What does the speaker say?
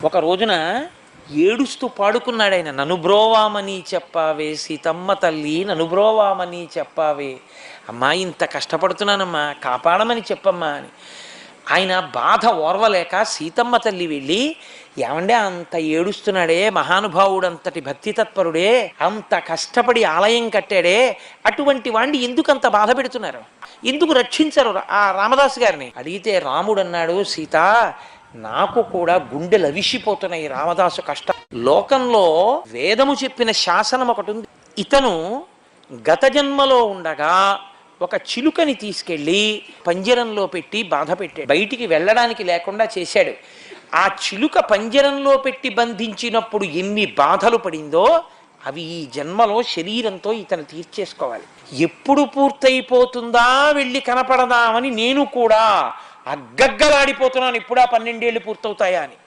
ఒక రోజున ఏడుస్తూ పాడుకున్నాడు ఆయన. నన్ను బ్రోవామని చెప్పావే సీతమ్మ తల్లి, నన్ను బ్రోవామని చెప్పావే, అమ్మా ఇంత కష్టపడుతున్నానమ్మా కాపాడమని చెప్పమ్మా అని. ఆయన బాధ ఓర్వలేక సీతమ్మ తల్లి వెళ్ళి, ఏమండే అంత ఏడుస్తున్నాడే మహానుభావుడు, అంతటి భక్తి తత్పరుడే, అంత కష్టపడి ఆలయం కట్టాడే, అటువంటి వాణ్ణి ఎందుకు అంత బాధ పెడుతున్నారు, ఎందుకు రక్షించరు ఆ రామదాసు గారిని అడిగితే రాముడు అన్నాడు, సీత నాకు కూడా గుండెలు అవిసిపోతున్నాయి రామదాసు కష్టం. లోకంలో వేదము చెప్పిన శాసనం ఒకటి ఉంది. ఇతను గత జన్మలో ఉండగా ఒక చిలుకని తీసుకెళ్ళి పంజరంలో పెట్టి బాధ పెట్టాడు, బయటికి వెళ్ళడానికి లేకుండా చేశాడు. ఆ చిలుక పంజరంలో పెట్టి బంధించినప్పుడు ఎన్ని బాధలు పడిందో అవి ఈ జన్మలో శరీరంతో ఇతను తీర్చేసుకోవాలి. ఎప్పుడు పూర్తయిపోతుందా వెళ్ళి కనపడదామని నేను కూడా అగ్గగ్గలాడిపోతున్నాను, ఎప్పుడా 12 ఏళ్ళు పూర్తవుతాయా అని.